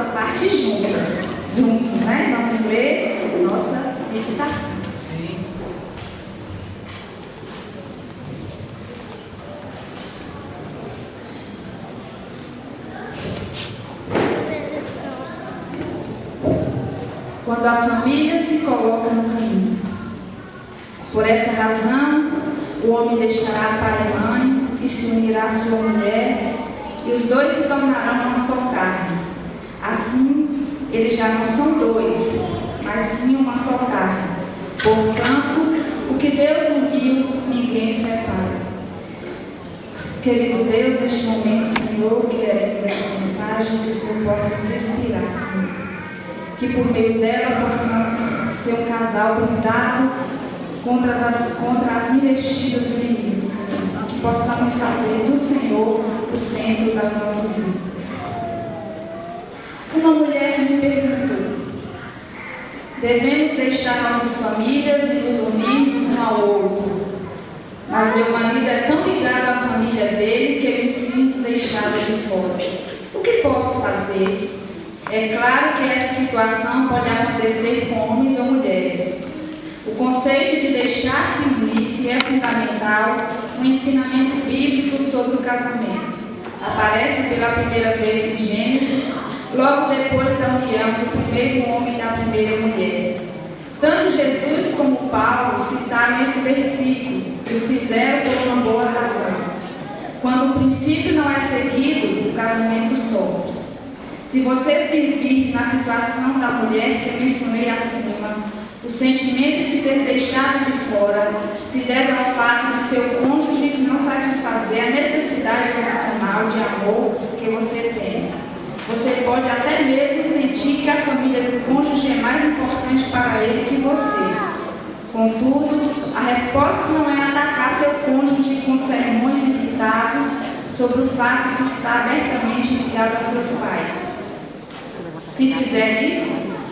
nossa parte juntos, né? Vamos ler nossa meditação. Sim. Quando a família se coloca no caminho. Por essa razão, o homem deixará pai e mãe e se unirá à sua mulher, e os dois se tornarão uma só carne. Assim, eles já não são dois, mas sim uma só carne. Portanto, o que Deus uniu, ninguém separa. Querido Deus, neste momento, Senhor, queremos essa mensagem, que o Senhor possa nos inspirar, Senhor. Que por meio dela possamos ser um casal blindado contra as investidas do inimigo, Senhor. Que possamos fazer do Senhor o centro das nossas vidas. Uma mulher me perguntou: devemos deixar nossas famílias e nos unirmos um ao outro? Mas meu marido é tão ligado à família dele que eu me sinto deixada de fora. O que posso fazer? É claro que essa situação pode acontecer com homens ou mulheres. O conceito de deixar-se unir-se é fundamental no ensinamento bíblico sobre o casamento. Aparece pela primeira vez em Gênesis, logo depois da união do primeiro homem e da primeira mulher. Tanto Jesus como Paulo citaram esse versículo e o fizeram por uma boa razão. Quando o princípio não é seguido, o casamento sofre. Se você se vir na situação da mulher que eu mencionei acima, o sentimento de ser deixado de fora se deve ao fato de seu cônjuge não satisfazer a necessidade emocional de amor que você tem. Você pode até mesmo sentir que a família do cônjuge é mais importante para ele que você. Contudo, a resposta não é atacar seu cônjuge com sermões irritados sobre o fato de estar abertamente ligado a seus pais. Se fizer isso,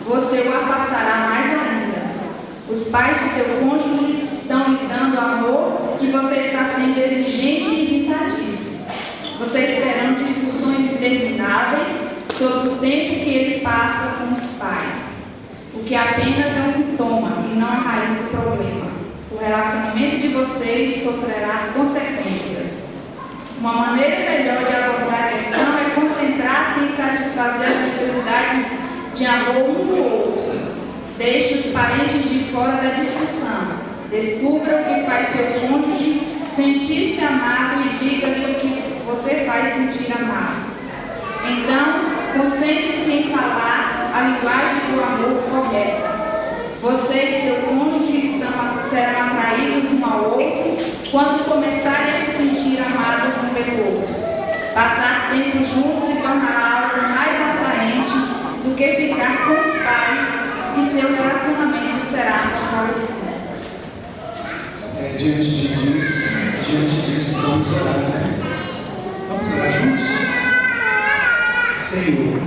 você o afastará mais ainda. Os pais de seu cônjuge estão lhe dando amor e você está sendo exigente e irritadiço. Você esperando discussões intermináveis sobre o tempo que ele passa com os pais, o que apenas é um sintoma e não a raiz do problema. O relacionamento de vocês sofrerá consequências. Uma maneira melhor de abordar a questão é concentrar-se em satisfazer as necessidades de amor um do outro. Deixe os parentes de fora da discussão. Descubra o que faz seu cônjuge sentir-se amado e diga-lhe o que você faz sentir amado. Então, concentre-se em falar a linguagem do amor correta. Você e seu cônjuge serão atraídos um ao outro quando começarem a se sentir amados um pelo outro. Passar tempo juntos se tornará algo mais atraente do que ficar com os pais e seu relacionamento será fortalecido. Diante disso, vamos orar, né? Vamos orar juntos? Senhor,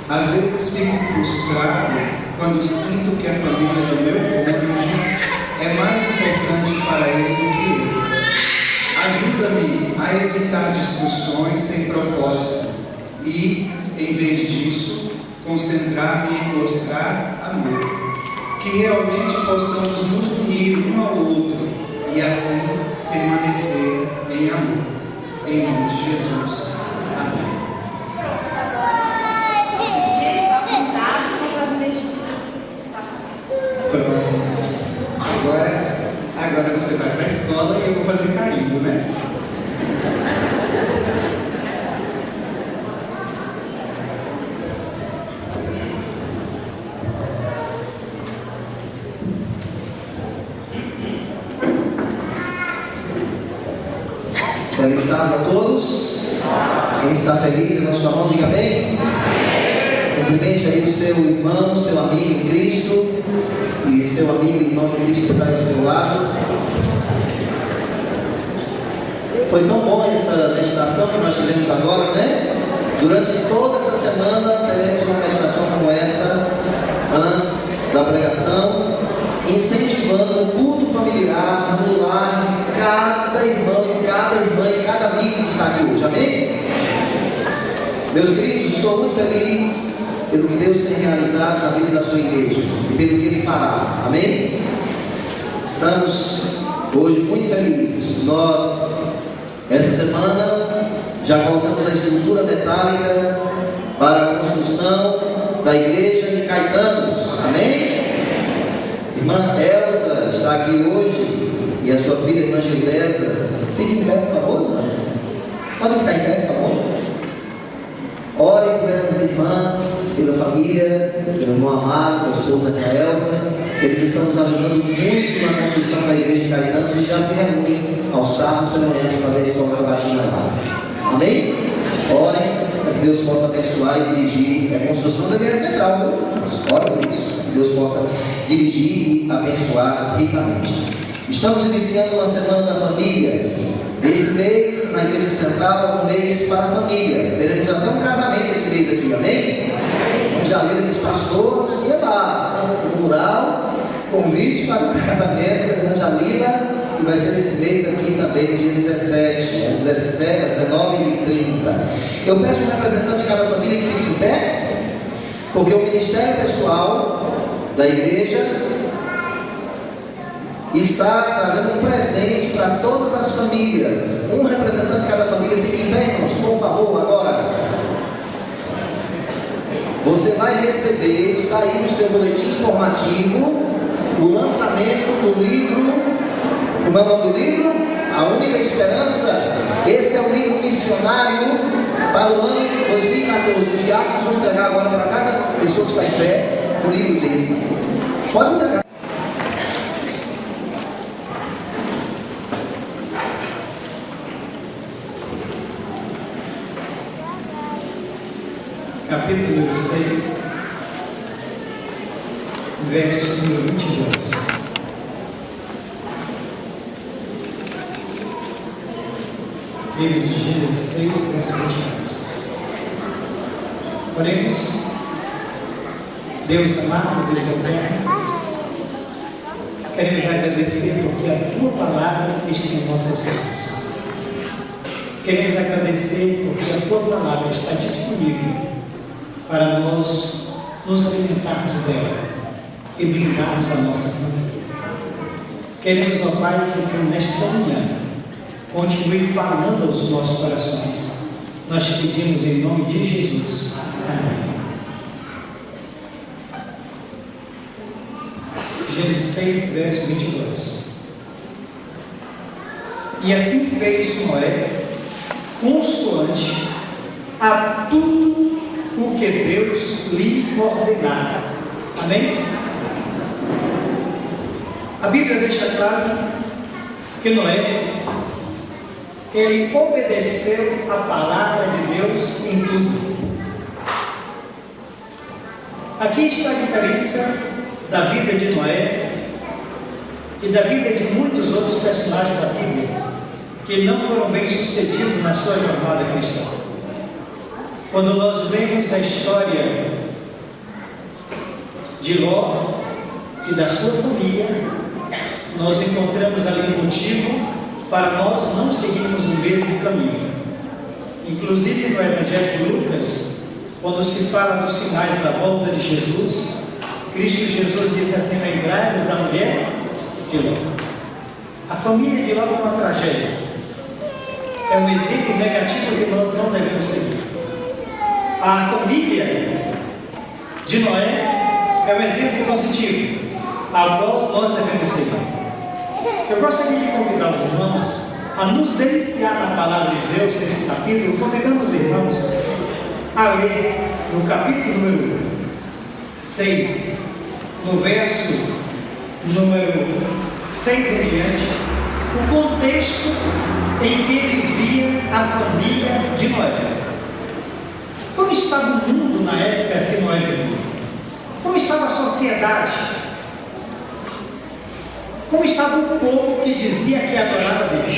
às vezes fico frustrado quando sinto que a família do meu cônjuge é mais importante para ele do que eu. Ajuda-me a evitar discussões sem propósito e, em vez disso, concentrar-me em mostrar amor. Que realmente possamos nos unir um ao outro e assim permanecer em amor. Em nome de Jesus. Amém. Esse dia está apontado contra as investidas de Satanás. Agora você vai para a escola e eu vou fazer carinho, né? Feliz sábado a todos. Quem está feliz, levanta sua mão, diga amém. Cumprimente aí o seu irmão, seu amigo em Cristo, e seu amigo e irmão em Cristo que está aí ao seu lado. Foi tão bom essa meditação que nós tivemos agora, né? Durante toda essa semana teremos uma meditação como essa, antes da pregação, incentivando o culto familiar no lar de cada irmão, de cada irmã e cada amigo que está aqui hoje, amém? Meus queridos, estou estou muito feliz pelo que Deus tem realizado na vida da sua igreja e pelo que Ele fará. Amém? Estamos hoje muito felizes. Nós, essa semana, já colocamos a estrutura metálica para a construção da igreja de Caetanos. Amém? Irmã Elza está aqui hoje e a sua filha, irmã Gildesa. Fique em pé, por favor, irmãs. Podem ficar em pé, por favor. Orem por essas irmãs, pela família, pelo irmão amado, pela esposa de Elza. Eles estão nos ajudando muito na construção da igreja de Caetanos e já se reúnem aos sábados pela manhã para fazer a escola sabatina lá. Amém? Orem para que Deus possa abençoar e dirigir a construção da igreja central. Orem por isso. Que Deus possa dirigir e abençoar ricamente. Estamos iniciando uma semana da família. Esse mês, na igreja central, é um mês para a família. Teremos até um casamento esse mês aqui, amém? A Jalila diz, pastor, ia lá, no mural, convite para o casamento da irmã Jalila, e vai ser esse mês aqui também, no dia 17, 19 e 30. Eu peço um representante de cada família que fique em pé, porque o ministério pessoal da igreja está trazendo um presente para todas as famílias. Um representante de cada família, fique em pé, irmãos, por favor, agora. Você vai receber, está aí no seu boletim informativo, o lançamento do livro. Como é o nome do livro? A Única Esperança. Esse é o livro missionário para o ano 2014. Os diáconos vão entregar agora para cada pessoa que está em pé um livro desse. Pode entregar. Capítulo número 6, verso número 22. Livro de Gênesis 6, verso 22. Oremos. Deus amado, Deus eterno, queremos agradecer porque a Tua palavra está em nossas mãos. Queremos agradecer porque a Tua palavra está disponível para nós nos alimentarmos dela e brindarmos a nossa família. Queremos, ó Pai, que Tu nesta manhã continue falando aos nossos corações. Nós te pedimos em nome de Jesus. Amém. Gênesis 6, verso 22. E assim fez Noé, consoante a tudo o que Deus lhe ordenara. Amém? A Bíblia deixa claro que Noé, ele obedeceu a palavra de Deus em tudo. Aqui está a diferença da vida de Noé e da vida de muitos outros personagens da Bíblia que não foram bem sucedidos na sua jornada cristã. Quando nós lemos a história de Ló e da sua família, nós encontramos ali um motivo para nós não seguirmos o mesmo caminho. Inclusive no Evangelho de Lucas, quando se fala dos sinais da volta de Jesus, Cristo Jesus disse assim: lembrai-vos da mulher de Ló. A família de Ló foi uma tragédia. É um exemplo negativo que nós não devemos seguir. A família de Noé é um exemplo positivo, ao qual nós devemos seguir. Eu gostaria de convidar os irmãos a nos deliciar na palavra de Deus nesse capítulo. Convidamos os irmãos a ler no capítulo número 6, no verso número 6 em diante, o contexto em que vivia a família de Noé. Como estava o mundo na época que Noé vivia? Como estava a sociedade? Como estava o povo que dizia que adorava Deus?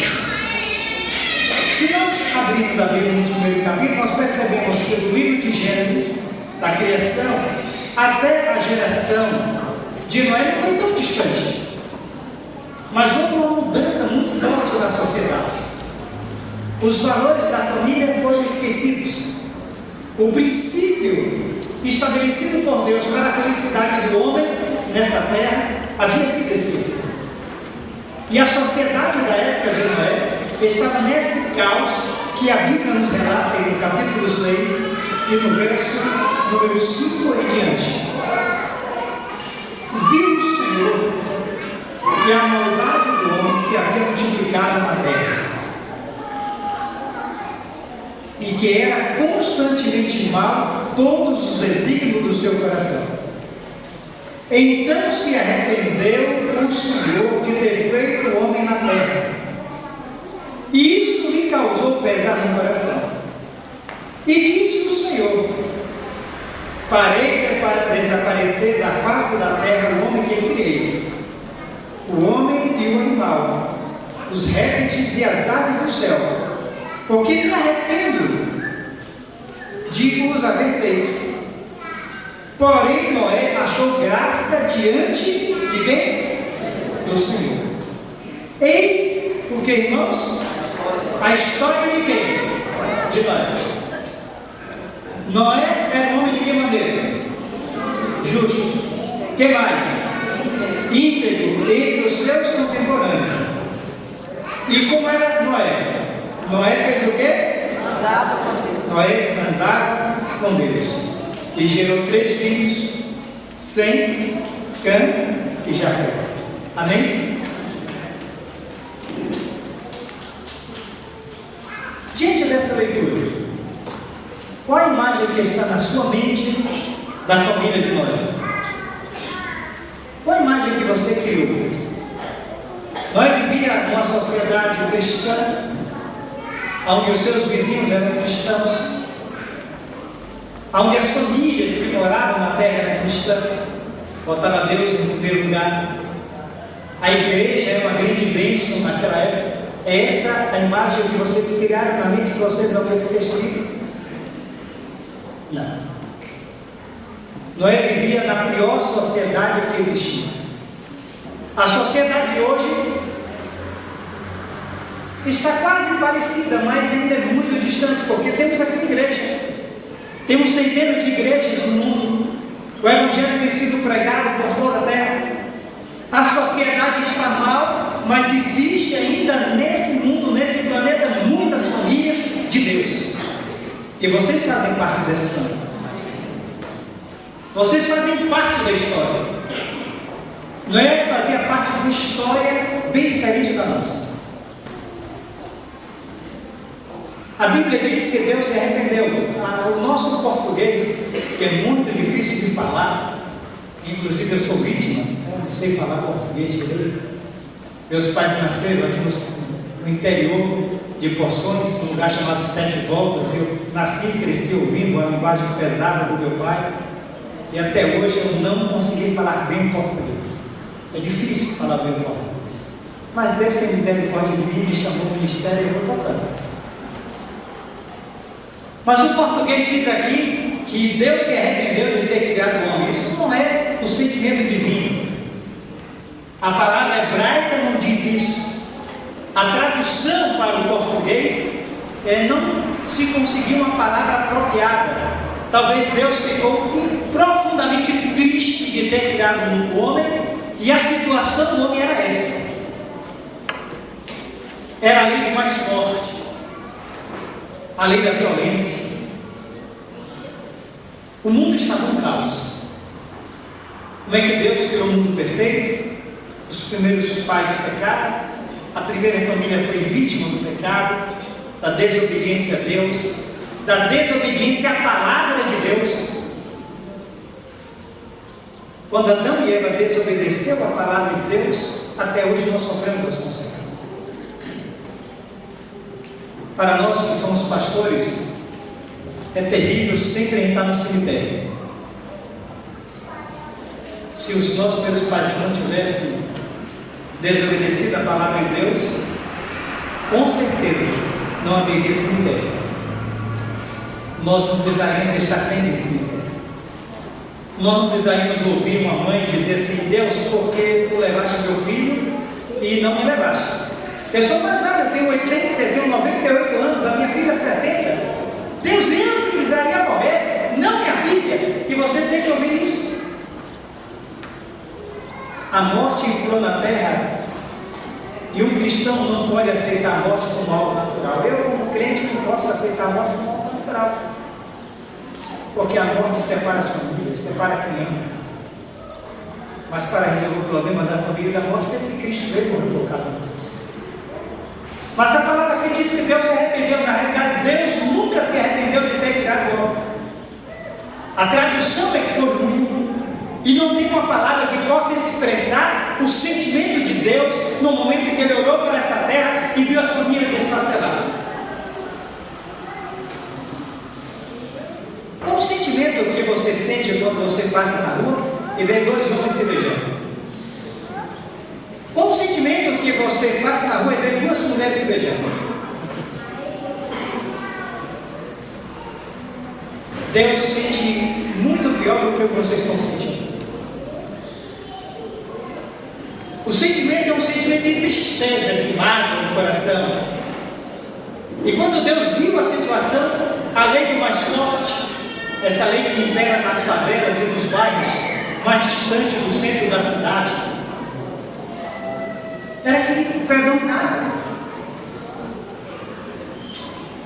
Se nós abrirmos a Bíblia no primeiro capítulo, nós percebemos que do livro de Gênesis, da criação, até a geração de Noé não foi tão distante. Mas houve uma mudança muito forte na sociedade. Os valores da família foram esquecidos. O princípio estabelecido por Deus para a felicidade do homem nessa terra havia sido esquecido. E a sociedade da época de Noé estava nesse caos que a Bíblia nos relata no capítulo 6 e no verso número 5 em diante. Viu o Senhor que a maldade do homem se havia multiplicado na terra, e que era constantemente mau todos os desígnios do seu coração. Então se arrependeu o Senhor de ter feito o homem na terra, e isso lhe causou pesar no coração. E disse o Senhor: farei desaparecer da face da terra o homem que criei, o homem e o animal, os répteis e as aves do céu, porque me arrependo de os haver feito. Porém Noé achou graça diante de quem? Do Senhor. Eis porque, irmãos, a história de quem? De Noé. Noé era um homem de que maneira? Justo. Que mais? Íntegro entre os seus contemporâneos. E como era Noé? Noé fez o quê? Andava com Deus. Noé andava com Deus. E gerou 3 filhos: Sem, Cã e Jafé. Amém? Diante dessa leitura, qual a imagem que está na sua mente da família de Noé? Qual a imagem que você criou? Noé vivia numa sociedade cristã, onde os seus vizinhos eram cristãos, onde as famílias que moravam na terra eram cristãs, botavam Deus em primeiro lugar. A igreja era uma grande bênção naquela época. É essa a imagem que vocês criaram na mente de vocês ao ler esse texto aqui? Não. Noé vivia na pior sociedade que existia. A sociedade de hoje está quase parecida, mas ainda é muito distante, porque temos aqui uma igreja, temos centenas de igrejas no mundo, o Evangelho tem sido pregado por toda a terra, a sociedade está mal, mas existe ainda nesse mundo, nesse planeta, muitas famílias de Deus, e vocês fazem parte dessas famílias, vocês fazem parte da história. Noé fazia parte de uma história bem diferente da nossa. A Bíblia diz que Deus se arrependeu. O nosso português, que é muito difícil de falar, inclusive eu sou vítima, eu não sei falar português direito. Meus pais nasceram aqui no interior de Poções, num lugar chamado Sete Voltas. Eu nasci e cresci ouvindo a linguagem pesada do meu pai, e até hoje eu não consegui falar bem português. É difícil falar bem português, mas Deus tem misericórdia de mim, me chamou no ministério e eu vou tocando. Mas o português diz aqui que Deus se arrependeu de ter criado o homem. Isso não é o sentimento divino. A palavra hebraica não diz isso. A tradução para o português não se conseguiu uma palavra apropriada. Talvez Deus ficou profundamente triste de ter criado o homem, e a situação do homem era essa. Era a lei do mais forte, a lei da violência. O mundo estava em caos. Como é que Deus criou um mundo perfeito? Os primeiros pais pecaram, a primeira família foi vítima do pecado, da desobediência a Deus, da desobediência à palavra de Deus. Quando Adão e Eva desobedeceu a palavra de Deus, até hoje nós sofremos as consequências. Para nós que somos pastores, é terrível sempre entrar no cemitério. Se os nossos primeiros pais não tivessem desobedecido a palavra de Deus, com certeza não haveria cemitério. Nós não precisaríamos estar sempre em cemitério. Nós não precisaríamos ouvir uma mãe dizer assim: Deus, por que tu levaste meu filho e não me levaste? Eu sou mais velho, eu tenho 80, eu tenho 98 anos, a minha filha 60. Deus, eu que precisaria morrer, família. E você tem que ouvir isso. A morte entrou na terra e um cristão não pode aceitar a morte como algo natural. Eu, como crente, não posso aceitar a morte como algo natural. Porque a morte separa as famílias, separa quem ama. Mas para resolver o problema da família e da morte, é que Cristo veio morrer por causa de nós. Mas a palavra aqui diz que Deus se arrependeu. Na realidade, Deus nunca se arrependeu de ter criado o homem. A tradução é que foi ruim. E não tem uma palavra que possa expressar o sentimento de Deus no momento em que Ele olhou para essa terra e viu as famílias desfaceladas. Qual o sentimento que você sente quando você passa na rua e vê dois homens se beijando? Qual o sentimento que você passa na rua e vê duas mulheres se beijando? Deus sente muito pior do que o que vocês estão sentindo. O sentimento é um sentimento de tristeza, de mágoa no coração. E quando Deus viu a situação, a lei do mais forte, essa lei que impera nas favelas e nos bairros mais distantes do centro da cidade, era que predominava.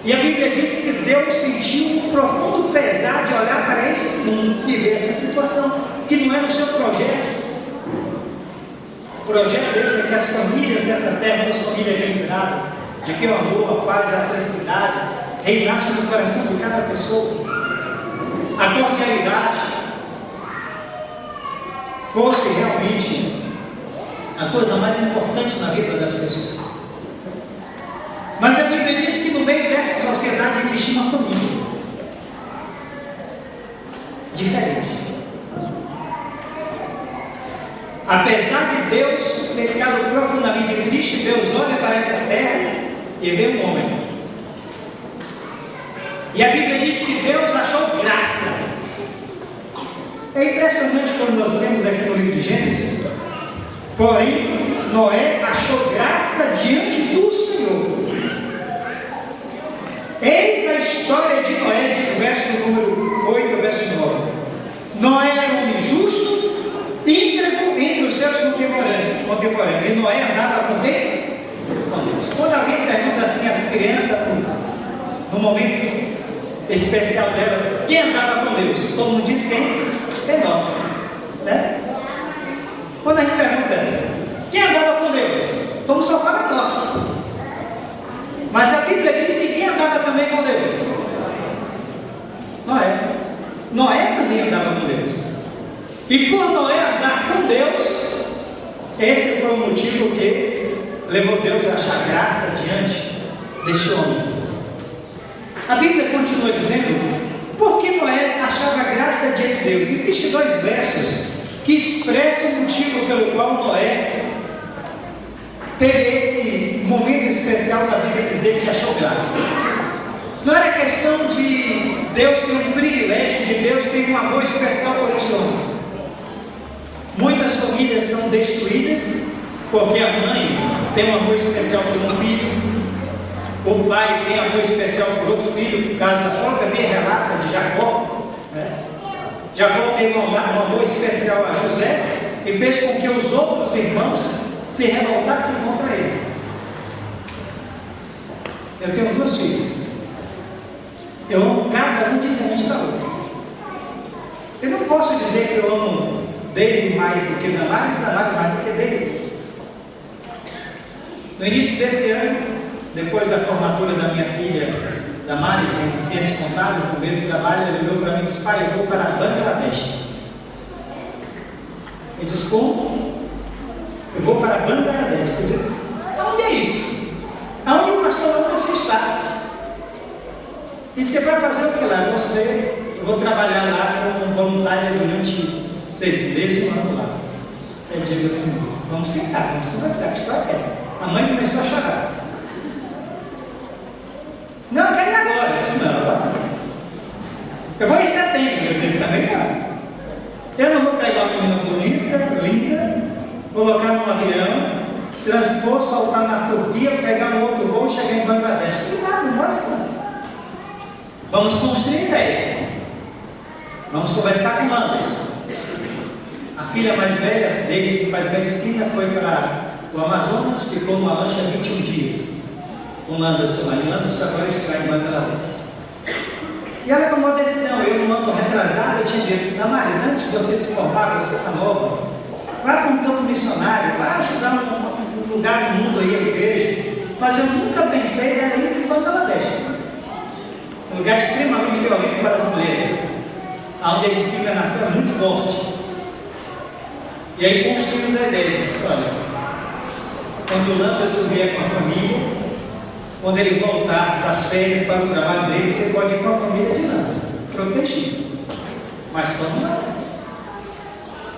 E a Bíblia diz que Deus sentiu um profundo pesar de olhar para esse mundo e ver essa situação, que não era o seu projeto. O projeto de Deus é que as famílias dessa terra fossem famílias equilibradas, de que o amor, a paz, a felicidade reinasse no coração de cada pessoa, a cordialidade fosse realmente a coisa mais importante na vida das pessoas. Mas a Bíblia diz que no meio dessa sociedade existia uma família diferente. Apesar de Deus ter ficado profundamente triste, Deus olha para essa terra e vê um homem. E a Bíblia diz que Deus achou graça. É impressionante quando nós lemos aqui no livro de Gênesis. Porém, Noé achou graça diante do Senhor. Eis a história de Noé, diz o verso número 8, verso 9. Noé era um homem justo, íntegro entre os seus contemporâneos. E Noé andava com quem? Com Deus. Quando alguém pergunta assim às crianças, no momento especial delas, quem andava com Deus? Todo mundo diz quem? Enoque, né? Quando a gente pergunta, quem andava com Deus? Todo mundo só fala Enoque. Mas a Bíblia diz que quem andava também com Deus? Noé. Noé também andava com Deus. E por Noé andar com Deus, esse foi o motivo que levou Deus a achar graça diante deste homem. A Bíblia continua dizendo, por que Noé achava graça diante de Deus? Existem dois versos que expressam o motivo pelo qual Noé teve esse momento especial da Bíblia dizer que achou graça. Não era questão de Deus ter um privilégio, de Deus ter um amor especial por esse homem. Muitas famílias são destruídas porque a mãe tem um amor especial por um filho, o pai tem amor especial por outro filho, por causa da própria Bíblia relata de Jacó. Jacó teve um amor especial a José e fez com que os outros irmãos se revoltassem contra ele. Eu tenho duas filhas. Eu amo cada uma diferente da outra. Eu não posso dizer que eu amo Deise mais do que Damares, Damares mais do que Deise. No início desse ano, depois da formatura da minha filha Damares em Ciências Contábeis, no meio do trabalho, ele olhou para mim e disse, pai, eu vou para Bangladesh. Eu disse, como? Eu vou para Bangladesh. Eu disse, aonde é isso? Aonde o pastor Anderson está? E você vai fazer o que lá? Eu vou trabalhar lá como voluntária durante 6 meses, um ano lá. Eu digo assim, vamos sentar, vamos conversar, que história é essa? A mãe começou a chorar. Não, eu quero ir agora. Eu disse, não. Eu vou em setembro, meu filho, também não. Eu não vou pegar uma menina bonita, linda, colocar num avião, transpor, soltar na Turquia, pegar um outro voo e chegar em Bangladesh. Que nada, nossa. Vamos construir ideia. Vamos conversar com Anderson. A filha mais velha deles, que faz medicina, foi para o Amazonas, ficou numa lancha 21 dias. Com o Anderson lá. E o Anderson agora está em Bangladesh. E ela tomou a decisão. Eu, no ano retrasado, eu tinha dito: Damares, antes de você se formar, você está nova, vá para um campo missionário, vá ajudar um lugar do mundo aí, a igreja. Mas eu nunca pensei em ir para o Bangladesh. Um lugar extremamente violento para as mulheres, onde a discriminação é muito forte. E aí construímos a ideia, disse: olha, quando o Anderson vier com a família, quando ele voltar das férias para o trabalho dele, você pode ir com a família de Anderson, protegido. Mas só não dá.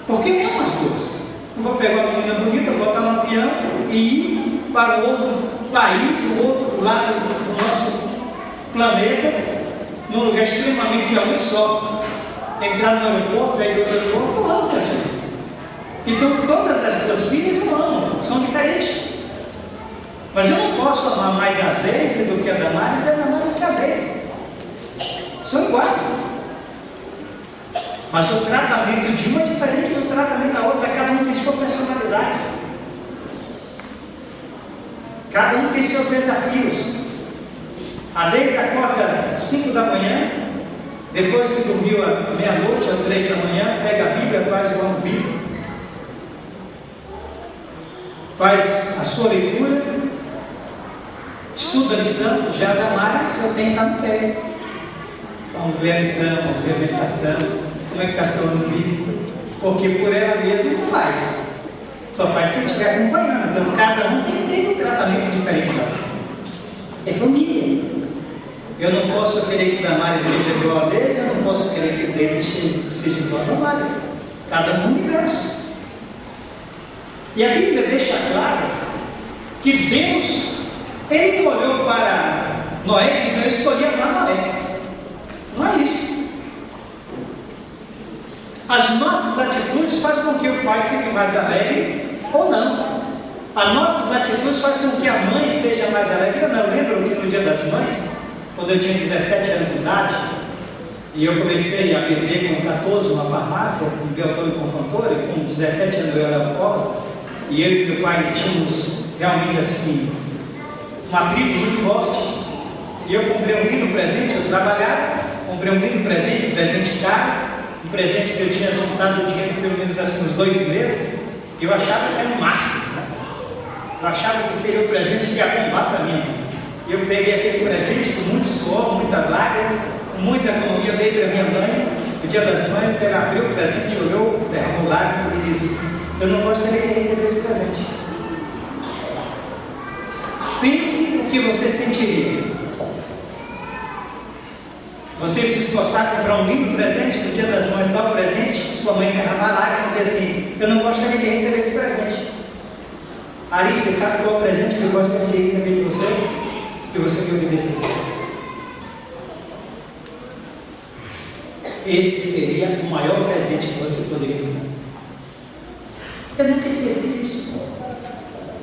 Porque não as duas. Não vou pegar uma menina bonita, botar no avião e ir para o outro país, o outro lado do nosso planeta, num lugar extremamente violento só. Entrar no aeroporto, sair do aeroporto, eu amo minhas filhas. Então todas as duas filhas eu amo, são diferentes. Mas eu não posso amar mais a Deise do que a Damares, e a Damares do que a Deise. São iguais. Mas o tratamento de uma é diferente do tratamento da outra, cada um tem sua personalidade. Cada um tem seus desafios. A Deise acorda às 5 da manhã, depois que dormiu à meia-noite, às 3 da manhã, pega a Bíblia, faz o ano bíblico, faz a sua leitura, estuda a lição. Já a Damares eu tenho que estar no pé. Vamos ler a lição, vamos ler a meditação, como é que está seu ano bíblico, porque por ela mesma não faz. Só faz se estiver acompanhando. Então cada um tem um tratamento diferente da outra. É família. Eu não posso querer que Damares seja igual a Deise, eu não posso querer que Deise seja igual a Damares. Cada um no universo. E a Bíblia deixa claro que Deus, Ele não olhou para Noé e disse: não, eu escolhi amar Noé. Não é isso. As nossas atitudes fazem com que o pai fique mais alegre ou não. As nossas atitudes fazem com que a mãe seja mais alegre ou não. Eu lembro que no Dia das Mães, quando eu tinha 17 anos de idade, e eu comecei a beber com 14 numa farmácia, em Beltrão e Confantor, e com 17 anos eu era alcoólatra, e eu e meu pai tínhamos realmente assim um atrito muito forte. E eu comprei um lindo presente, eu trabalhava, comprei um lindo presente, um presente caro, um presente que eu tinha juntado dinheiro pelo menos uns 2 meses, e eu achava que era o máximo, né? Eu achava que seria o presente que ia bombar para mim. E eu peguei aquele presente com muito suor, muita lágrima, com muita economia, dei para minha mãe. No Dia das Mães, ela abriu o presente, olhou, derramou lágrimas e disse assim: eu não gostaria de receber esse presente. Pense o que você sentiria. Você se esforçar a comprar um lindo presente, no Dia das Mães dar um presente, sua mãe derramar lágrimas e dizer assim: eu não gostaria de receber esse presente. Ari, você sabe qual é o presente que eu gostaria de receber de você? Que você me obedecesse. Este seria o maior presente que você poderia me dar. Eu nunca esqueci disso.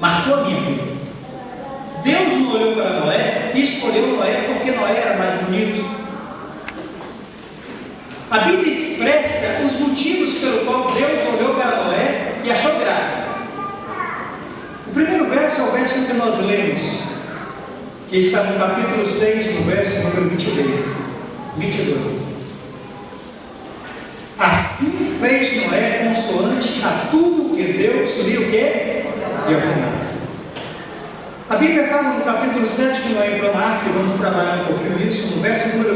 Marcou a minha vida. Deus não olhou para Noé e escolheu Noé porque Noé era mais bonito. A Bíblia expressa os motivos pelo qual Deus olhou para Noé e achou graça. O primeiro verso é o verso que nós lemos, que está no capítulo 6, no verso número 22. Assim fez Noé consoante a tudo que Deus lhe ordenou. A Bíblia fala no capítulo 7 que Noé entrou na arca, e vamos trabalhar um pouquinho nisso, no verso número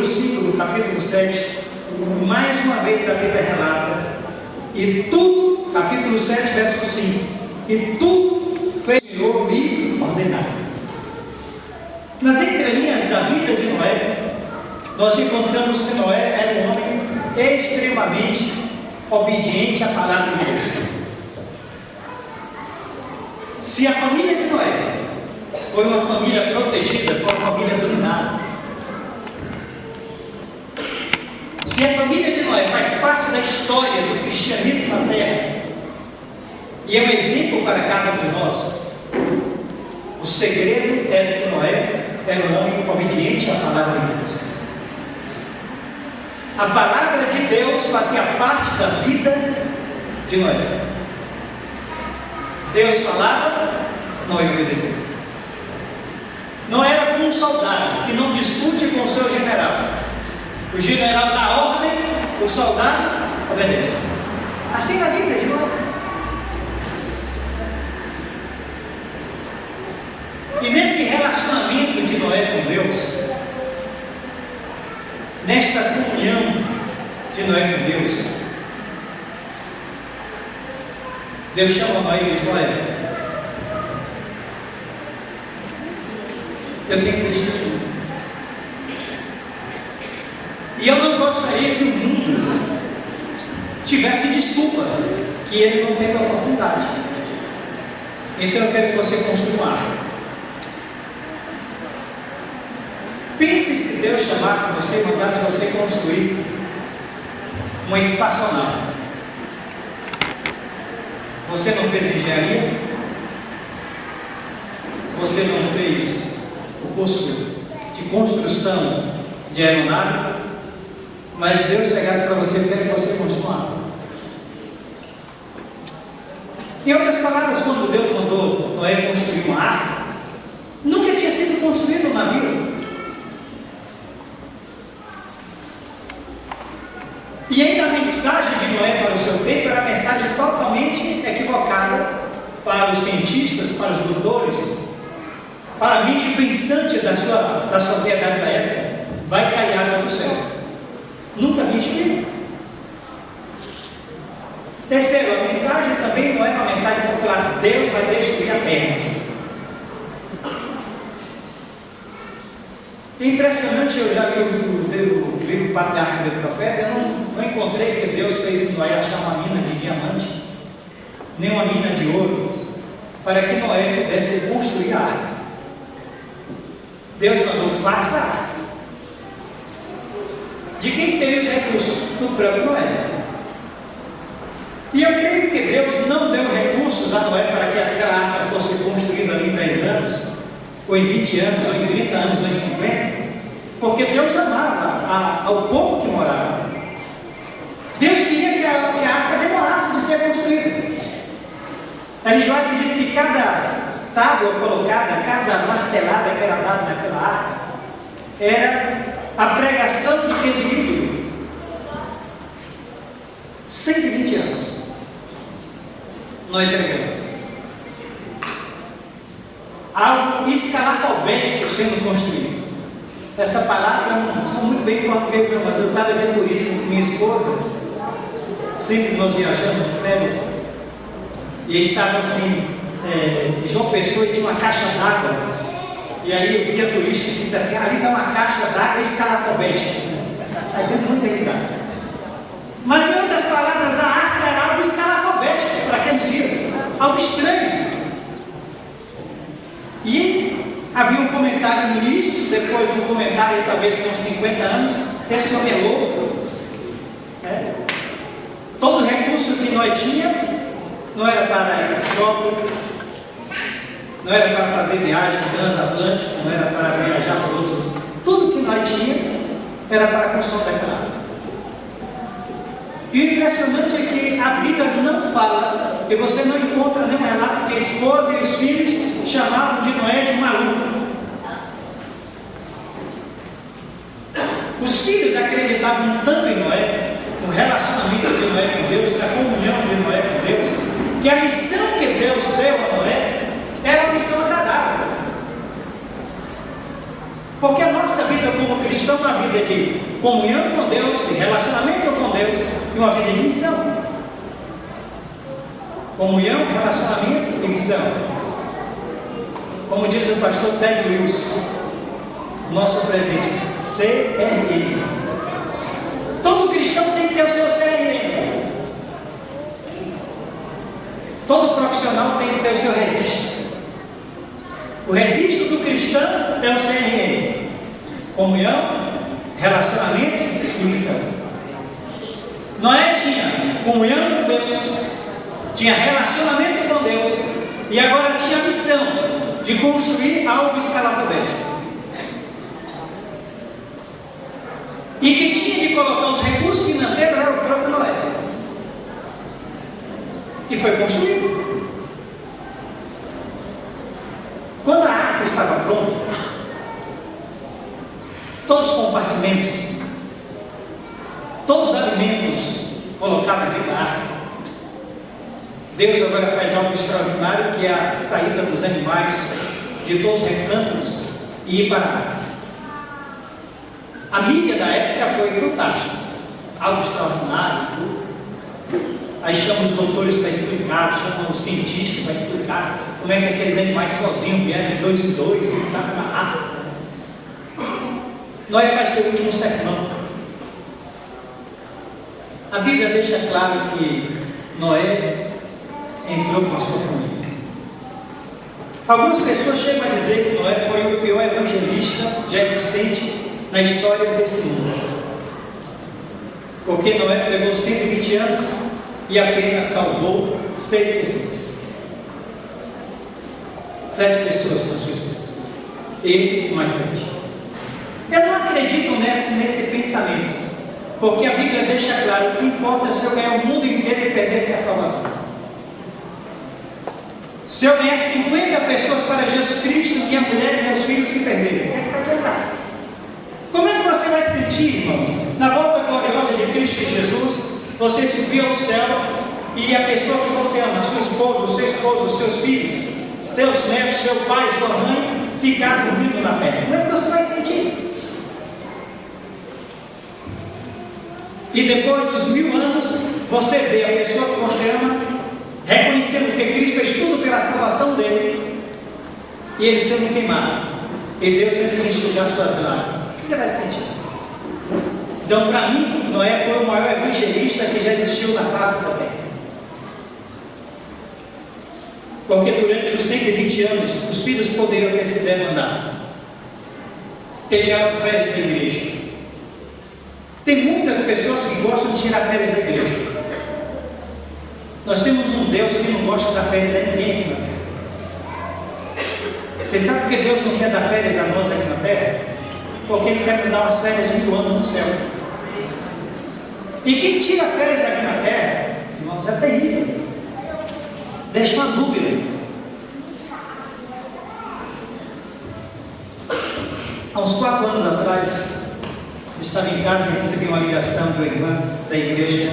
5 do capítulo 7, mais uma vez a Bíblia relata, e tudo, capítulo 7, verso 5, e tudo fez o Senhor lhe ordenar. Nas entrelinhas da vida de Noé, nós encontramos que Noé era um homem extremamente obediente à palavra de Deus. Se a família de Noé foi uma família protegida, foi uma família blindada, se a família de Noé faz parte da história do cristianismo na terra e é um exemplo para cada um de nós, o segredo era que Noé era um homem obediente à palavra de Deus. A palavra de Deus fazia parte da vida de Noé. Deus falava, Noé obedeceu. Não era como um soldado que não discute com o seu general. O general dá ordem, o soldado obedece. Assim na vida de Noé. E nesse relacionamento de Noé com Deus, nesta comunhão de Noé com Deus, Deus chama Noé e diz: Noé, eu tenho que destruir. E eu não gostaria que o mundo tivesse desculpa que ele não teve a oportunidade. Então eu quero que você construa uma arca. Pense se Deus chamasse você e mandasse você construir uma espaçonave. Você não fez engenharia? Você não fez o curso de construção de aeronave? Mas Deus chegasse para você e quer que você construa. Em outras palavras, quando Deus mandou Noé construir uma arca, nunca tinha sido construído um navio. E ainda a mensagem de Noé para o seu tempo era uma mensagem totalmente equivocada para os cientistas, para os doutores, para a mente pensante da sociedade da época. Vai cair água do céu. Nunca vi isso. Terceiro, a mensagem também não é uma mensagem popular. Deus vai destruir a terra. Impressionante, eu já li o livro Patriarcas e Profetas. Eu não encontrei que Deus fez Noé achar uma mina de diamante, nem uma mina de ouro, para que Noé pudesse construir a arca. Deus mandou: faça a arca. De quem seriam os recursos? Do próprio Noé. E eu creio que Deus não deu recursos a Noé para que aquela arca fosse construída ali em 10 anos, ou em 20 anos, ou em 30 anos, ou em 50, porque Deus amava ao povo que morava. Deus queria que a arca demorasse de ser construída. A Elislade diz que cada tábua colocada, cada martelada que era dada naquela arca, era a pregação de quem viria de Deus. 120 anos. Nós pregamos. Algo escalafobético sendo construído. Essa palavra, eu não sou muito bem em português não, mas eu estava de turismo com minha esposa, sempre nós viajamos de férias, e estávamos em João Pessoa e tinha uma caixa d'água, e aí o guia turístico disse assim: ali está uma caixa d'água escalafobética. Aí tem muita risada. Mas em outras palavras, a arca era algo escalafobético para aqueles dias, algo estranho. E havia um comentário no início, depois um comentário talvez com 50 anos, esse homem é louco. Todo recurso que nós tinha não era para ir ao shopping, não era para fazer viagem transatlântica, não era para viajar para outros. Tudo que nós tinha era para a construção daquela área. E o impressionante é que a Bíblia não fala, e você não encontra nenhum relato que a esposa e os filhos chamavam de Noé de maluco. Os filhos acreditavam tanto em Noé, no relacionamento de Noé com Deus, na comunhão de Noé com Deus, que a missão que Deus deu a Noé era uma missão agradável. Porque a nossa vida como cristão é uma vida de comunhão com Deus, de relacionamento com Deus, e uma vida de missão. Comunhão, relacionamento e missão. Como diz o pastor Ted Lewis, nosso presidente, CRM. Todo cristão tem que ter o seu CRM. Todo profissional tem que ter o seu registro. O registro do cristão é o CRM. Comunhão, relacionamento e missão. Noé tinha comunhão com Deus, tinha relacionamento com Deus, e agora tinha a missão de construir algo escalafobético. E quem tinha de colocar os recursos financeiros era o próprio Noé. E foi construído. Quando a arca estava pronta, todos os compartimentos, todos os alimentos colocados dentro da arca, Deus agora faz algo extraordinário, que é a saída dos animais de todos os recantos e ir para a arca. A mídia da época foi fantástica, algo extraordinário, tudo. Aí chama os doutores para explicar, chama os cientistas para explicar como é que aqueles animais sozinhos vieram de 2 em 2 e estavam na arca. Noé faz seu último sermão. A Bíblia deixa claro que Noé entrou com a sua família. Algumas pessoas chegam a dizer que Noé foi o pior evangelista já existente na história desse mundo. Porque Noé pregou 120 anos e apenas salvou 6 pessoas. 7 pessoas com sua esposa. Ele mais 7. Eu não acredito nesse pensamento, porque a Bíblia deixa claro que o que importa é se eu ganhar o mundo inteiro e perder minha salvação. Se eu ganhar 50 pessoas para Jesus Cristo, minha mulher e meus filhos se perderem, o que é que está adiantando? Como é que você vai se sentir, irmãos, na volta gloriosa de Cristo Jesus, você subir ao céu e a pessoa que você ama, sua esposa, o seu esposo, os seus filhos, seus netos, seu pai, sua mãe, ficar dormindo na terra? Como é que você vai se sentir? E depois dos 1000 anos, você vê a pessoa que você ama reconhecendo que Cristo fez tudo pela salvação dele, e ele sendo queimado, e Deus tendo que enxugar suas lágrimas. O que você vai sentir? Então, para mim, Noé foi o maior evangelista que já existiu na face da terra. Porque durante os 120 anos, os filhos poderiam ter se demandado, ter tirado férias da igreja. Tem muitas pessoas que gostam de tirar férias da igreja. Nós temos um Deus que não gosta de dar férias a ninguém aqui na terra. Vocês sabem por que Deus não quer dar férias a nós aqui na terra? Porque Ele quer nos dar umas férias de 1000 anos no céu. E quem tira férias aqui na terra, irmãos, é terrível. Deixa uma dúvida. Há uns 4 anos atrás, eu estava em casa e recebi uma ligação de uma irmã da igreja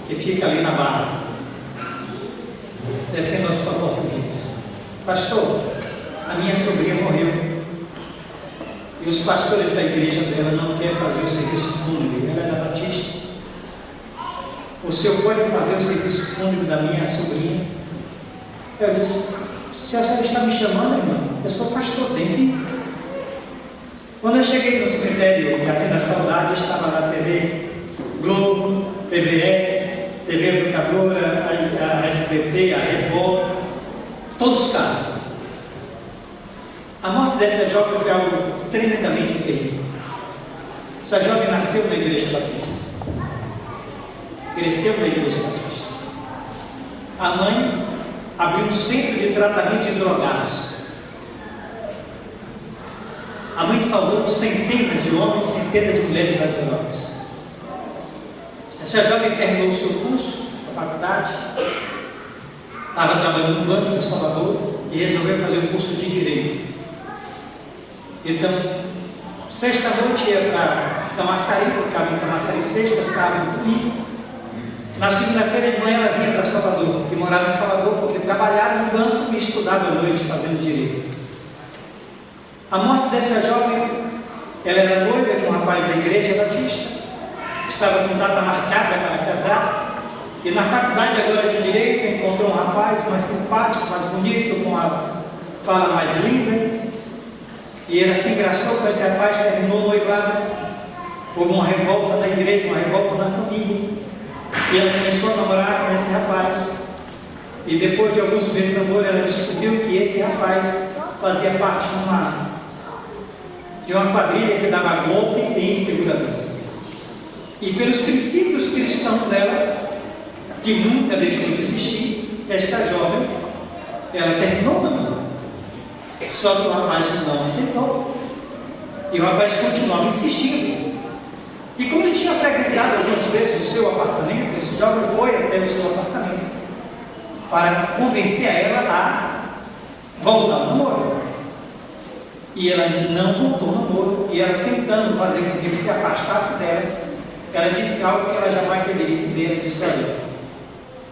que fica ali na Barra, descendo aos Portugueses. Pastor, a minha sobrinha morreu e os pastores da igreja dela não querem fazer o serviço fúnebre. Ela era batista. O senhor pode fazer o serviço fúnebre da minha sobrinha? Eu disse: se a senhora está me chamando, irmã, eu sou pastor, tem que ir. Quando eu cheguei no cemitério Jardim da Saudade, estava lá a TV Globo, TVE, TV Educadora, a SBT, a Record, todos os casos. A morte dessa jovem foi algo tremendamente terrível. Essa jovem nasceu na Igreja Batista, cresceu na Igreja Batista. A mãe abriu um centro de tratamento de drogados. A mãe salvou centenas de homens, centenas de mulheres das drogas. Essa jovem terminou o seu curso, a faculdade, estava trabalhando no Banco de Salvador e resolveu fazer o curso de Direito. Então, sexta-noite ia para Camaçari, ficava em Camaçari sexta, sábado e domingo. Na segunda-feira de manhã ela vinha para Salvador e morava em Salvador porque trabalhava no banco e estudava à noite fazendo Direito. A morte dessa jovem, ela era noiva de um rapaz da Igreja Batista, estava com data marcada para casar, e na faculdade agora de Direito encontrou um rapaz mais simpático, mais bonito, com a fala mais linda, e ela se engraçou com esse rapaz, terminou o noivado. Houve uma revolta na igreja, uma revolta na família, e ela começou a namorar com esse rapaz, e depois de alguns meses de namoro, ela descobriu que esse rapaz fazia parte de uma quadrilha que dava golpe em segurador. E pelos princípios cristãos dela, que nunca deixou de existir, esta jovem, ela terminou o namoro. Só que o rapaz não aceitou. E o rapaz continuava insistindo. E como ele tinha frequentado algumas vezes o seu apartamento, esse jovem foi até o seu apartamento para convencer a ela a voltar ao namoro. E ela não voltou ao namoro, e ela tentando fazer com que ele se afastasse dela, ela disse algo que ela jamais deveria dizer. Ela disse: olha,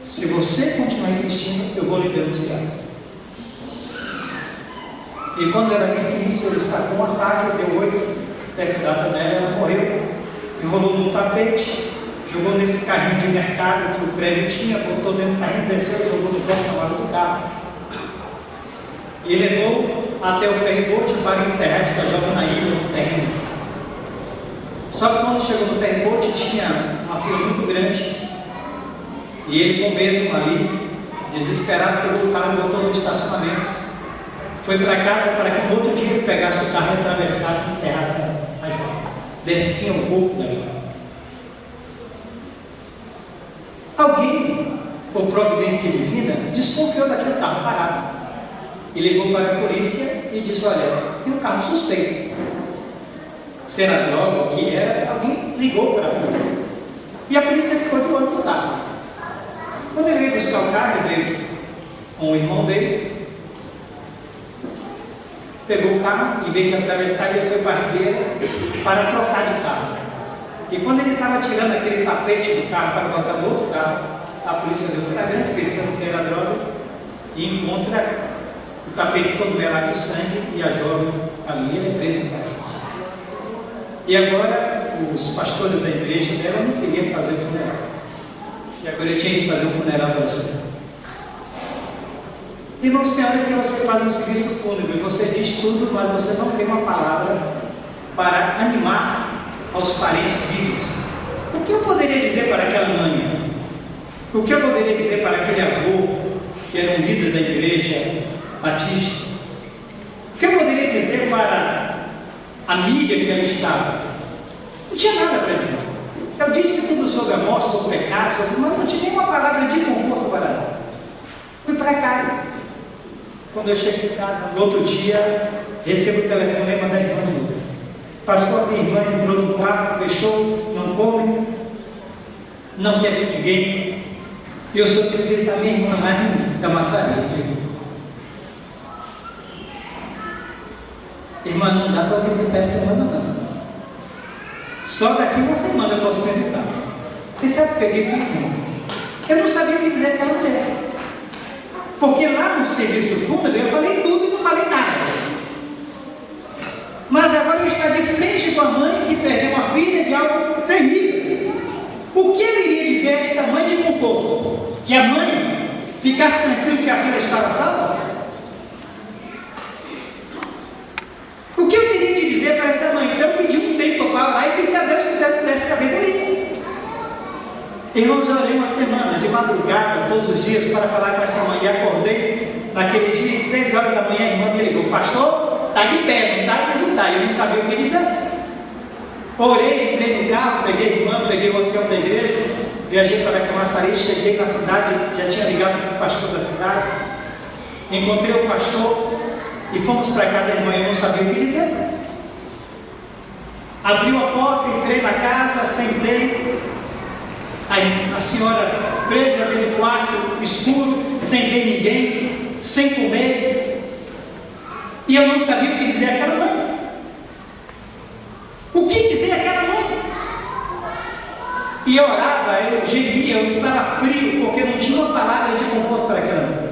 se você continuar insistindo, eu vou lhe denunciar. E quando ela disse isso, ele sacou uma faca, deu 8 perfudadas nela, ela morreu, enrolou num tapete, jogou nesse carrinho de mercado que o prédio tinha, botou dentro do carrinho, desceu, jogou no porta-malas do carro e levou até o ferryboat para enterrar essa jovem na ilha, no terreno. Só que quando chegou no ferryboat tinha uma fila muito grande e ele, com medo ali, desesperado, pegou o carro e botou no estacionamento. Foi para casa para que no outro dia ele pegasse o carro e atravessasse e enterrasse a jovem. Descia o corpo da jovem. Alguém, por providência divina, desconfiou daquele carro parado e ligou para a polícia e disse: olha, tem um carro suspeito. Se era droga, o que era, alguém ligou para a polícia. E a polícia ficou de olho no carro. Quando ele veio buscar o carro, ele veio com o irmão dele, pegou o carro, em vez de atravessar, ele foi para a ribeira para trocar de carro. E quando ele estava tirando aquele tapete do carro para botar no outro carro, a polícia deu flagrante, pensando que era droga, e encontra o tapete todo melado de sangue e a jovem ali. Ele é preso em flagrante. E agora os pastores da igreja dela não queriam fazer o funeral. E agora ele tinha que fazer o funeral para ela. Irmãos, tem hora que você faz um serviço fúnebre, você diz tudo, mas você não tem uma palavra para animar aos parentes vivos. O que eu poderia dizer para aquela mãe? O que eu poderia dizer para aquele avô, que era um líder da igreja batista? O que eu poderia dizer para a mídia que ela estava? Não tinha nada para dizer. Eu disse tudo sobre a morte, sobre o pecado, mas não tinha nenhuma palavra de conforto para ela. Fui para casa. Quando eu cheguei em casa, no outro dia, recebo o telefonema da irmã de Lucas. Pastor, minha irmã entrou no quarto, fechou, não come, não quer ver ninguém. E eu sou filho da minha irmã lá em Camaçari. Irmã, não dá para visitar essa semana não. Só daqui uma semana eu posso visitar. Você sabe por que eu disse isso, irmão? Eu não sabia o que dizer àquela mulher. Porque lá no serviço fúnebre eu falei tudo e não falei nada. Mas agora ele está de frente com a mãe que perdeu uma filha de algo terrível. O que ele iria dizer a esta mãe de conforto? Que a mãe ficasse tranquila que a filha estava salva? O que eu teria de dizer para essa mãe? Então pedir um tempo para orar e pedir a Deus que Deus desse sabedoria. Irmãos, eu orei uma semana de madrugada, todos os dias, para falar com essa mãe. E acordei naquele dia, às 6 horas da manhã, a irmã me ligou: pastor, está de pé, não está? Não está. Eu não sabia o que dizer. Orei, entrei no carro, peguei a irmã, peguei o ancião da igreja, viajei para Camaçari, cheguei na cidade, já tinha ligado para o pastor da cidade, encontrei o pastor e fomos para casa da irmã. Eu não sabia o que dizer. Abriu a porta, entrei na casa, sentei. A senhora presa dentro do quarto, escuro, sem ver ninguém, sem comer. E eu não sabia o que dizer àquela mãe. O que dizer àquela mãe? E eu orava, eu gemia, eu estava frio, porque não tinha uma palavra de conforto para aquela mãe.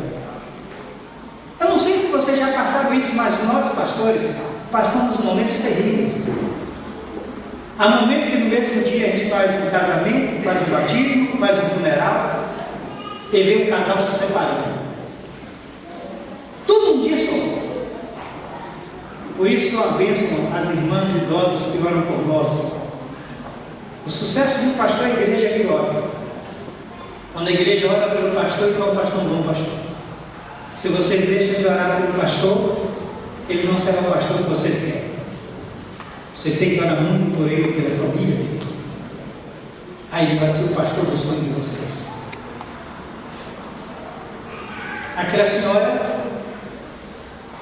Eu não sei se vocês já passaram isso, mas nós, pastores, passamos momentos terríveis. Há momentos que no mesmo dia a gente faz um casamento, faz um batismo, faz um funeral e vê um casal se separando. Tudo um dia só. Por isso eu abençoo as irmãs idosas que oram por nós. O sucesso de um pastor é a igreja que ora. Quando a igreja ora pelo pastor, então o pastor é um bom pastor. Se vocês deixam de orar pelo pastor, ele não será o pastor que vocês querem. Vocês têm que orar muito por ele, pela família dele. Aí ele vai ser o pastor do sonho de vocês. Aquela senhora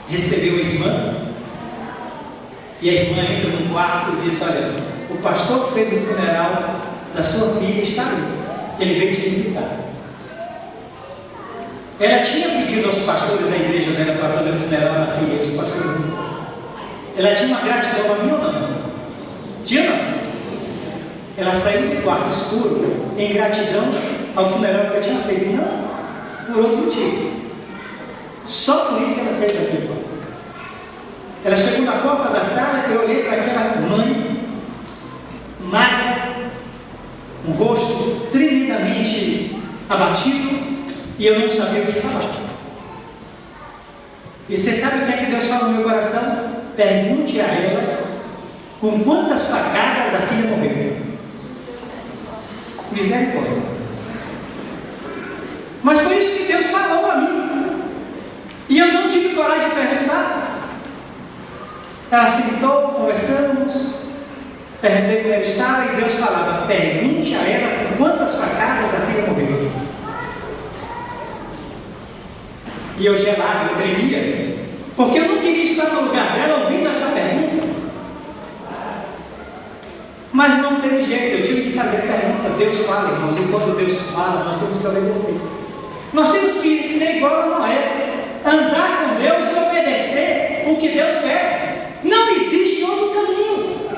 recebeu a irmã, e a irmã entra no quarto e diz: olha, o pastor que fez o funeral da sua filha está ali. Ele veio te visitar. Ela tinha pedido aos pastores da igreja dela para fazer o funeral da filha, e os pastores não foram. Ela tinha uma gratidão a mim ou não? Tinha não? Ela saiu do quarto escuro em gratidão ao funeral que eu tinha feito. Não, por outro motivo. Só por isso ela saiu daquele quarto. Ela chegou na porta da sala e eu olhei para aquela mãe magra, um rosto tremendamente abatido, e eu não sabia o que falar. E você sabe o que é que Deus fala no meu coração? Pergunte a ela com quantas facadas a filha morreu. Misericórdia. Mas foi isso que Deus falou a mim. E eu não tive coragem de perguntar. Ela se sentou, conversamos, perguntei como ela estava, e Deus falava: pergunte a ela com quantas facadas a filha morreu. E eu gelava, eu tremia, porque eu não queria estar no lugar dela ouvindo essa pergunta. Mas não teve jeito, eu tive que fazer pergunta. Deus fala, irmãos, e quando Deus fala, nós temos que obedecer. Nós temos que ser igual a Noé, andar com Deus e obedecer o que Deus pede. Não existe outro caminho.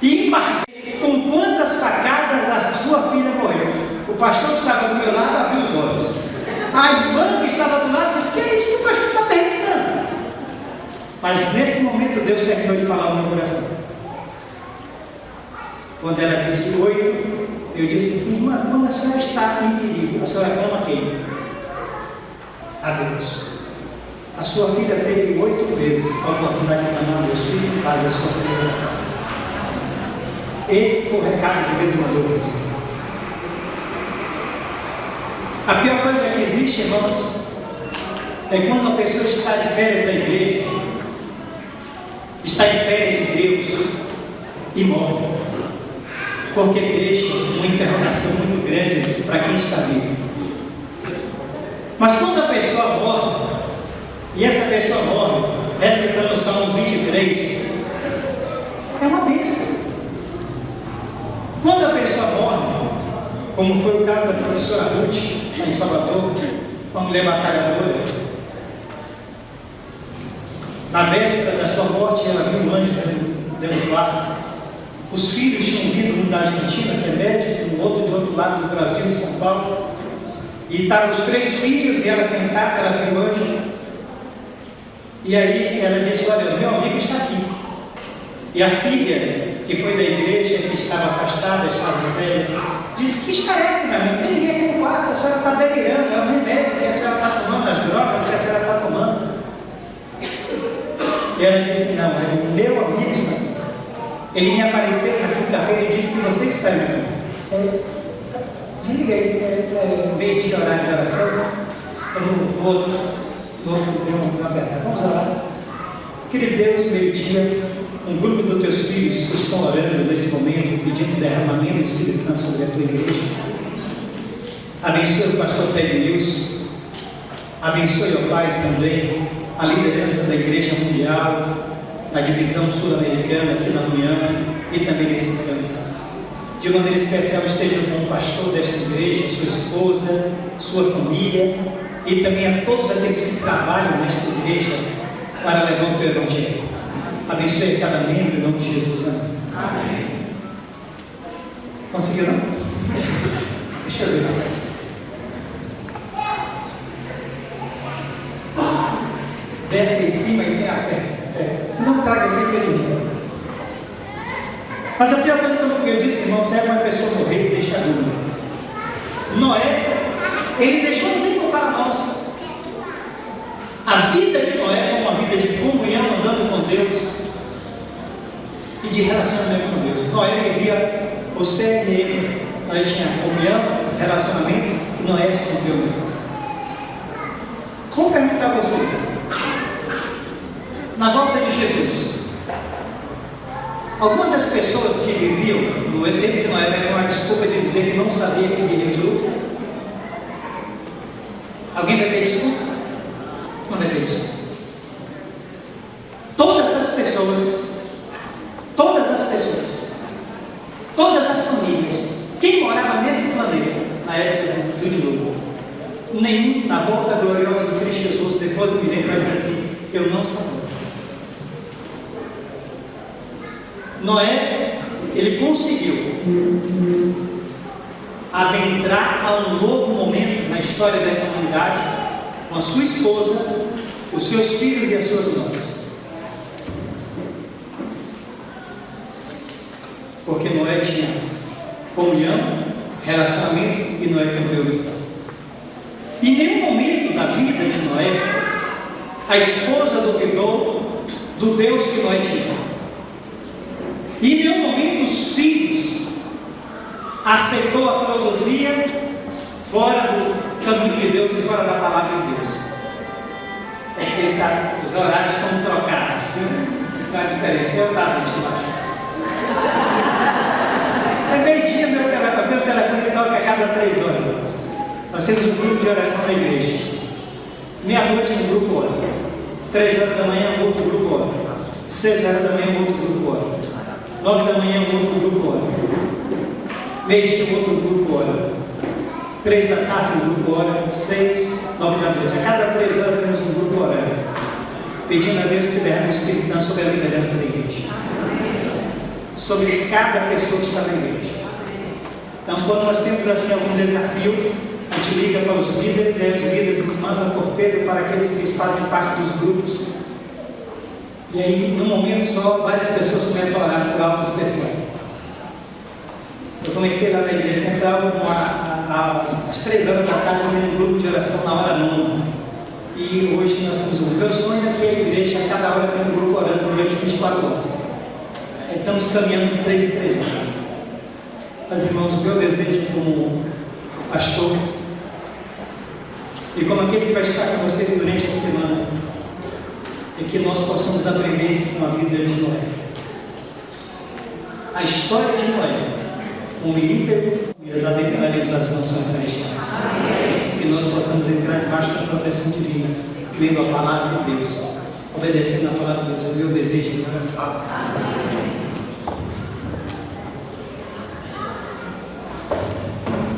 E embarquei com quantas facadas a sua filha morreu. O pastor que estava do meu lado abriu os olhos. A irmã que estava do lado disse: que é isso que o pastor está perguntando? Mas nesse momento Deus terminou de falar no meu coração. Quando ela disse 8, eu disse assim: irmã, quando a senhora está em perigo, a senhora clama quem? A Deus. A sua filha teve 8 vezes a oportunidade de clamar a Deus: fique em paz, a sua oração. Esse foi o recado que Deus mandou para você. A pior coisa que existe, irmãos, é quando a pessoa está de férias da igreja, está em férias de Deus e morre, porque deixa uma interrogação muito grande para quem está vivo. Mas quando a pessoa morre, e essa pessoa morre, recitando o Salmos 23, é uma bênção. Quando a pessoa morre, como foi o caso da professora Ruth, lá em Salvador, uma mulher batalhadora, na véspera da sua morte, ela viu um anjo dentro do quarto. Os filhos tinham vindo, um da Argentina, que é médico, um outro de outro lado do Brasil, em São Paulo, e estavam os 3 filhos, e ela sentada, ela viu o anjo, e aí ela disse: olha, meu amigo está aqui. E a filha, que foi da igreja, que estava afastada, estava de férias, disse: que está essa, minha amiga? Não tem ninguém aqui no quarto, a senhora está delirando, é um remédio que a senhora está tomando, as drogas que a senhora está tomando. E ela disse: não, o meu amigo está aqui. Ele me apareceu na quinta-feira e disse que você está aqui. Diga aí, meio-dia, horário de oração, no outro deu uma verdade. Vamos orar. Querido Deus, meio-dia, um grupo dos teus filhos estão orando nesse momento, pedindo derramamento do Espírito Santo sobre a tua igreja. Abençoe o pastor Ted Wilson. Abençoe, ó Pai, também a liderança da Igreja Mundial, na divisão sul-americana, aqui na União, e também nesse campo. De maneira especial, esteja com o pastor desta igreja, sua esposa, sua família, e também a todos aqueles que trabalham nesta igreja para levar o teu evangelho. Abençoe cada membro em nome de Jesus. Amém. Conseguiu, não? Deixa eu ver. Desce aí em cima e tem a pé. Se não, traga aqui que eu digo. Mas a pior coisa que eu disse, irmãos, é uma pessoa morrer e deixar dúvida. Noé, ele deixou um exemplo para nós. A vida de Noé foi uma vida de comunhão, andando com Deus e de relacionamento com Deus. Noé vivia o ser e ele. Noé tinha comunhão, relacionamento, e Noé cumpriu a missão. Vou perguntar a vocês: na volta de Jesus, algumas das pessoas que viviam no tempo de Noé vai ter uma desculpa de dizer que não sabia que viria o dilúvio? Alguém vai ter desculpa? Não vai ter desculpa. Todas as pessoas na época do dilúvio. Nenhum, na volta gloriosa do Cristo Jesus, depois do milênio, vai dizer assim: eu não sabia. Noé, ele conseguiu adentrar a um novo momento na história dessa humanidade, com a sua esposa, os seus filhos e as suas noras. Porque Noé tinha comunhão, relacionamento, e Noé cumpriu a missão. Em nenhum momento da vida de Noé, a esposa duvidou do Deus que Noé tinha. E em nenhum momento os filhos aceitou a filosofia fora do caminho de Deus e fora da palavra de Deus. É que os horários estão trocados, viu? Não há diferença. Eu estava embaixo. É meio-dia, meu telefone toca a cada 3 horas. Nós temos um grupo de oração na igreja. Meia-noite um grupo ora. 3 horas da manhã um outro grupo ora. 6 horas da manhã um outro grupo ora. 9 da manhã um outro grupo ora. Meio-dia um outro grupo ora. 3 da tarde um grupo ora. 6, 9 da noite. A cada 3 horas temos um grupo orando, pedindo a Deus que derrame o Espírito Santo sobre a liderança da igreja, sobre cada pessoa que está na igreja. Então, quando nós temos assim algum desafio, a gente liga para os líderes, e aí os líderes mandam torpedo para aqueles que fazem parte dos grupos. E aí, num momento só, várias pessoas começam a orar por algo especial. Eu comecei lá na igreja central, às 3 horas da tarde, eu um grupo de oração na hora 9. E hoje nós temos um. Meu sonho é que a igreja, a cada hora, tem um grupo orando durante 24 horas. Estamos caminhando de 3 em 3 horas. Mas, irmãos, o meu desejo como pastor e como aquele que vai estar com vocês durante essa semana é que nós possamos aprender com a vida de Noé. A história de Noé, um íntegro, e nós adentraremos as mansões celestiais. Que nós possamos entrar debaixo da proteção divina, lendo a palavra de Deus, obedecendo a palavra de Deus. É o meu desejo de coração.